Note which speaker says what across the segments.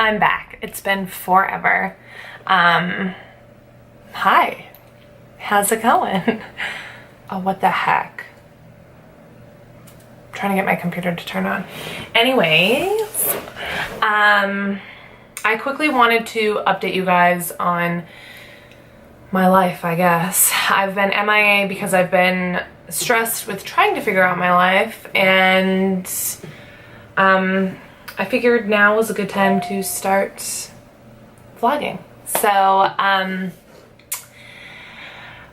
Speaker 1: I'm back. It's been forever. Hi. How's it going? Oh, what the heck? I'm trying to get my computer to turn on. Anyways, I quickly wanted to update you guys on my life, I guess. I've been MIA because I've been stressed with trying to figure out my life, and I figured now was a good time to start vlogging. So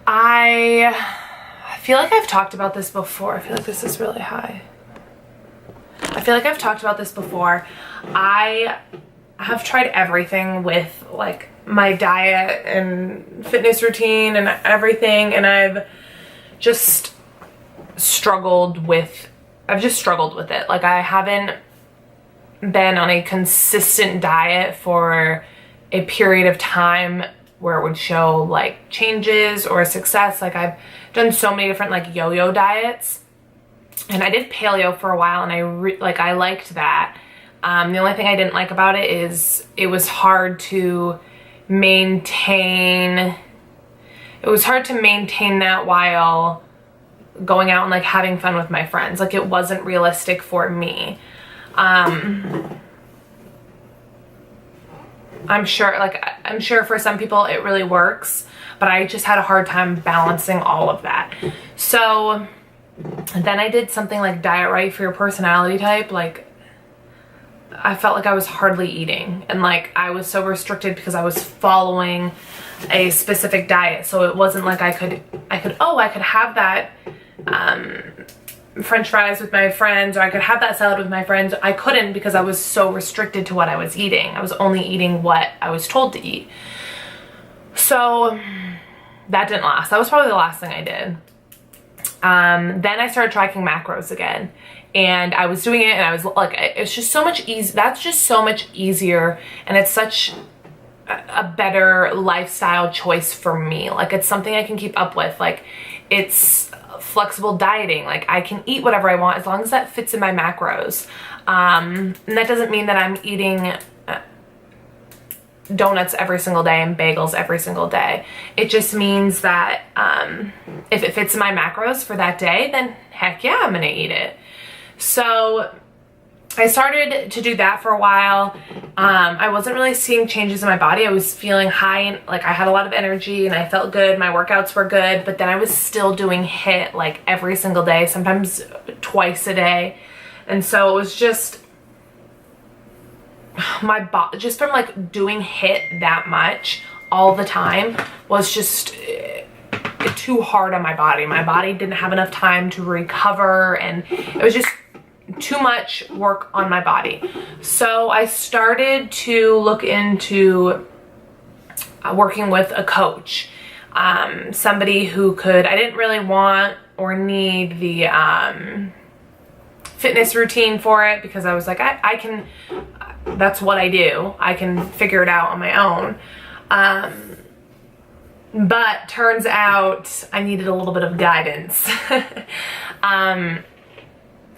Speaker 1: I feel like I've talked about this before. I feel like this is really high. I feel like I've talked about this before. I have tried everything with like my diet and fitness routine and everything, and I've just struggled with it. Like, I haven't been on a consistent diet for a period of time where it would show like changes or success. Like, I've done so many different like yo-yo diets, and I did paleo for a while, and I liked that. The only thing I didn't like about it is it was hard to maintain. It was hard to maintain that while going out and like having fun with my friends. Like, it wasn't realistic for me. I'm sure for some people it really works, but I just had a hard time balancing all of that. So then I did something like Diet Right for Your Personality Type. Like, I felt like I was hardly eating, and like I was so restricted because I was following a specific diet. So it wasn't like I could have that French fries with my friends, or I could have that salad with my friends. I couldn't because I was so restricted to what I was eating. I was only eating what I was told to eat. So that didn't last. That was probably the last thing I did. Then I started tracking macros again, and I was doing it, and I was like, it's just so much easier. That's just so much easier, and it's such a better lifestyle choice for me. Like, it's something I can keep up with. Like, it's flexible dieting. Like, I can eat whatever I want as long as that fits in my macros. And that doesn't mean that I'm eating donuts every single day and bagels every single day. It just means that if it fits in my macros for that day, then heck yeah, I'm gonna eat it. So I started to do that for a while. I wasn't really seeing changes in my body. I was feeling high, and like I had a lot of energy, and I felt good. My workouts were good, but then I was still doing HIIT like every single day, sometimes twice a day. And so it was just my body, just from like doing HIIT that much all the time, was just too hard on my body. My body didn't have enough time to recover, and it was just too much work on my body. So I started to look into working with a coach, somebody who could, I didn't really want or need the fitness routine for it, because I was like, I can, that's what I do. I can figure it out on my own. But turns out I needed a little bit of guidance.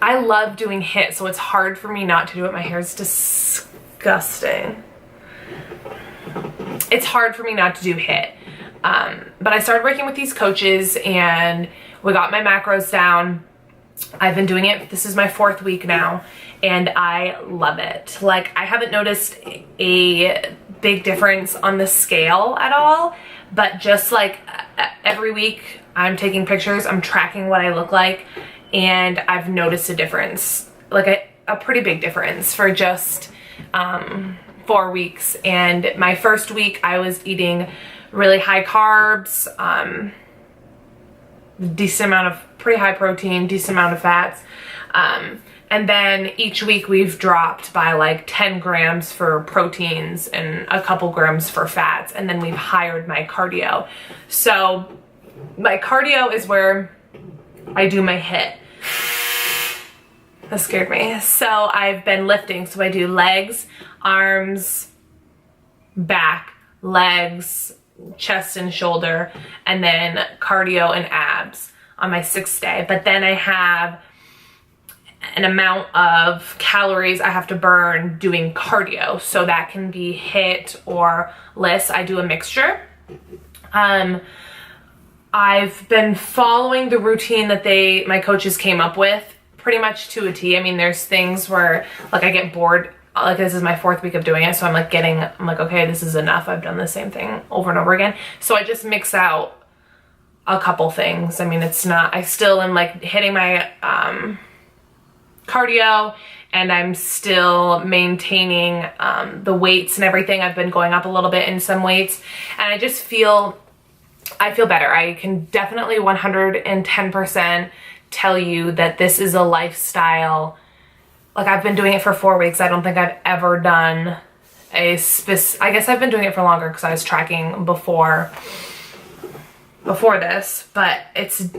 Speaker 1: I love doing HIIT, so it's hard for me not to do it. My hair is disgusting. It's hard for me not to do HIIT. But I started working with these coaches, and we got my macros down. I've been doing it. This is my 4th week now, and I love it. Like, I haven't noticed a big difference on the scale at all, but just like every week I'm taking pictures, I'm tracking what I look like, and I've noticed a difference, like a pretty big difference for just 4 weeks. And my first week I was eating really high carbs, decent amount of pretty high protein, decent amount of fats. And then each week we've dropped by like 10 grams for proteins and a couple grams for fats. And then we've hired my cardio. So my cardio is where I do my HIIT. That scared me. So I've been lifting. So I do legs, arms, back, legs, chest and shoulder, and then cardio and abs on my 6th day. But then I have an amount of calories I have to burn doing cardio. So that can be HIIT or LISS. I do a mixture. I've been following the routine that my coaches came up with pretty much to a T. I mean, there's things where like I get bored. Like this is my 4th week of doing it. So I'm like, okay, this is enough. I've done the same thing over and over again. So I just mix out a couple things. I mean, I still am like hitting my, cardio, and I'm still maintaining the weights and everything. I've been going up a little bit in some weights, and I feel better. I can definitely 110% tell you that this is a lifestyle. Like I've been doing it for 4 weeks. I don't think I've ever done I guess I've been doing it for longer because I was tracking before this, but it's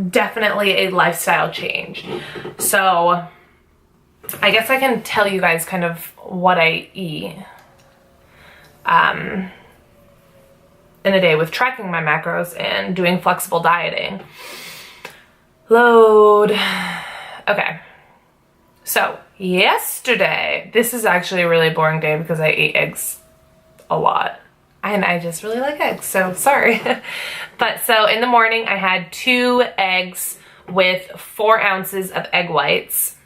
Speaker 1: definitely a lifestyle change. So I guess I can tell you guys kind of what I eat in a day with tracking my macros and doing flexible dieting. Load. Okay. So yesterday, this is actually a really boring day because I ate eggs a lot. And I just really like eggs, so sorry. But so in the morning, I had 2 eggs with 4 ounces of egg whites.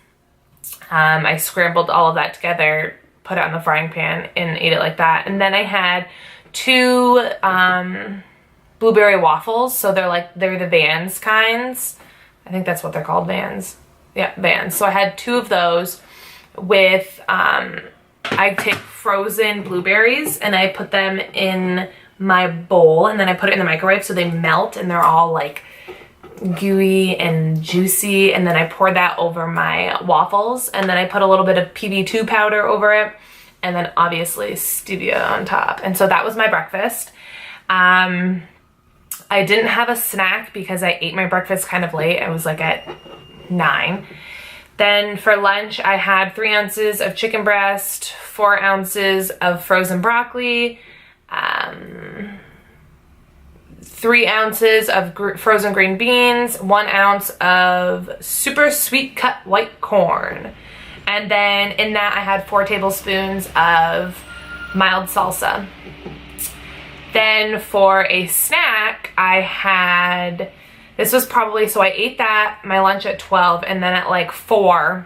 Speaker 1: I scrambled all of that together, put it on the frying pan, and ate it like that. And then I had 2 blueberry waffles. So they're the Vans kinds. I think that's what they're called, Vans. Yeah, Vans. So I had 2 of those with, I take frozen blueberries and I put them in my bowl, and then I put it in the microwave so they melt and they're all like gooey and juicy, and then I pour that over my waffles, and then I put a little bit of PB2 powder over it, and then obviously stevia on top. And so that was my breakfast. I didn't have a snack because I ate my breakfast kind of late. I was like at 9. Then for lunch, I had 3 ounces of chicken breast, 4 ounces of frozen broccoli, 3 ounces of frozen green beans, 1 ounce of super sweet cut white corn. And then in that, I had 4 tablespoons of mild salsa. Then for a snack, I had... This was probably, so I ate my lunch at 12, and then at like 4,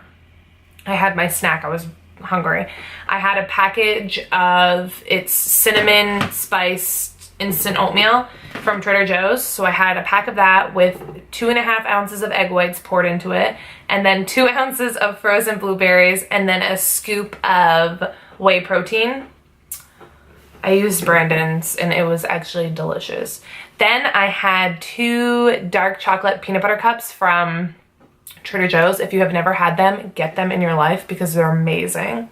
Speaker 1: I had my snack. I was hungry. I had a package of its cinnamon spiced instant oatmeal from Trader Joe's. So I had a pack of that with 2.5 ounces of egg whites poured into it, and then 2 ounces of frozen blueberries, and then a scoop of whey protein. I used Brandon's, and it was actually delicious. Then I had 2 dark chocolate peanut butter cups from Trader Joe's. If you have never had them, get them in your life because they're amazing.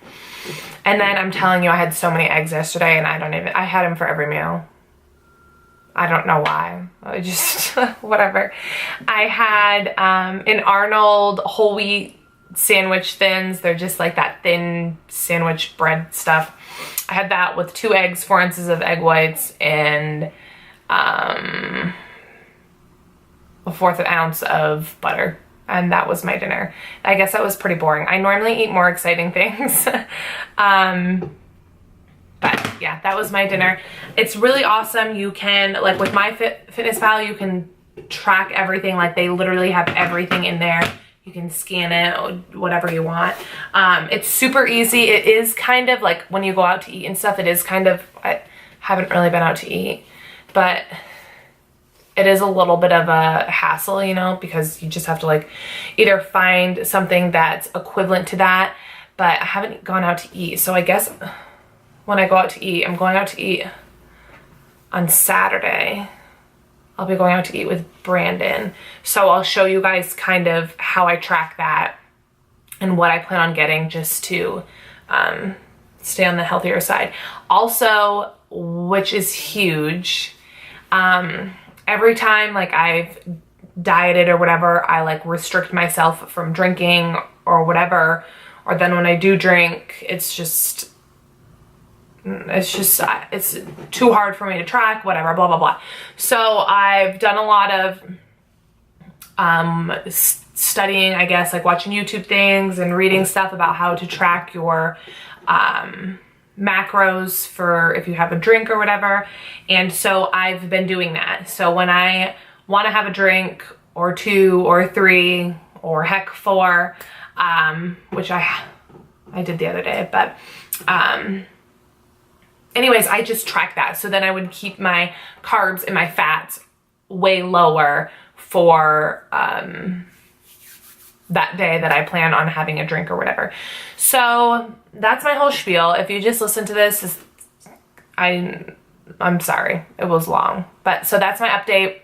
Speaker 1: And then I'm telling you, I had so many eggs yesterday, and I had them for every meal. I don't know why. I just, whatever. I had an Arnold whole wheat sandwich thins. They're just like that thin sandwich bread stuff. I had that with 2 eggs, 4 ounces of egg whites, and a 1/4 ounce of butter. And that was my dinner. I guess that was pretty boring. I normally eat more exciting things. But yeah, that was my dinner. It's really awesome. You can, like with MyFitnessPal, you can track everything. Like they literally have everything in there. You can scan it, whatever you want. It's super easy. It is kind of like when you go out to eat and stuff, it is kind of, I haven't really been out to eat, but it is a little bit of a hassle, you know, because you just have to like either find something that's equivalent to that, but I haven't gone out to eat. So I guess when I go out to eat, I'm going out to eat on Saturday. I'll be going out to eat with Brandon. So I'll show you guys kind of how I track that and what I plan on getting just to stay on the healthier side. Also, which is huge, every time like I've dieted or whatever, I like restrict myself from drinking or whatever. Or then when I do drink, it's too hard for me to track, whatever, blah, blah, blah. So I've done a lot of studying, I guess, like watching YouTube things and reading stuff about how to track your macros for if you have a drink or whatever. And so I've been doing that. So when I want to have a drink or 2 or 3 or heck 4, which I did the other day, but anyways, I just track that. So then I would keep my carbs and my fats way lower for that day that I plan on having a drink or whatever. So that's my whole spiel. If you just listen to this, I'm sorry, it was long. But so that's my update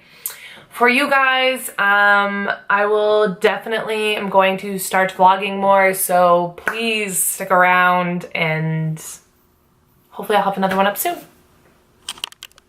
Speaker 1: for you guys. I will definitely am going to start vlogging more, so please stick around and hopefully I'll have another one up soon.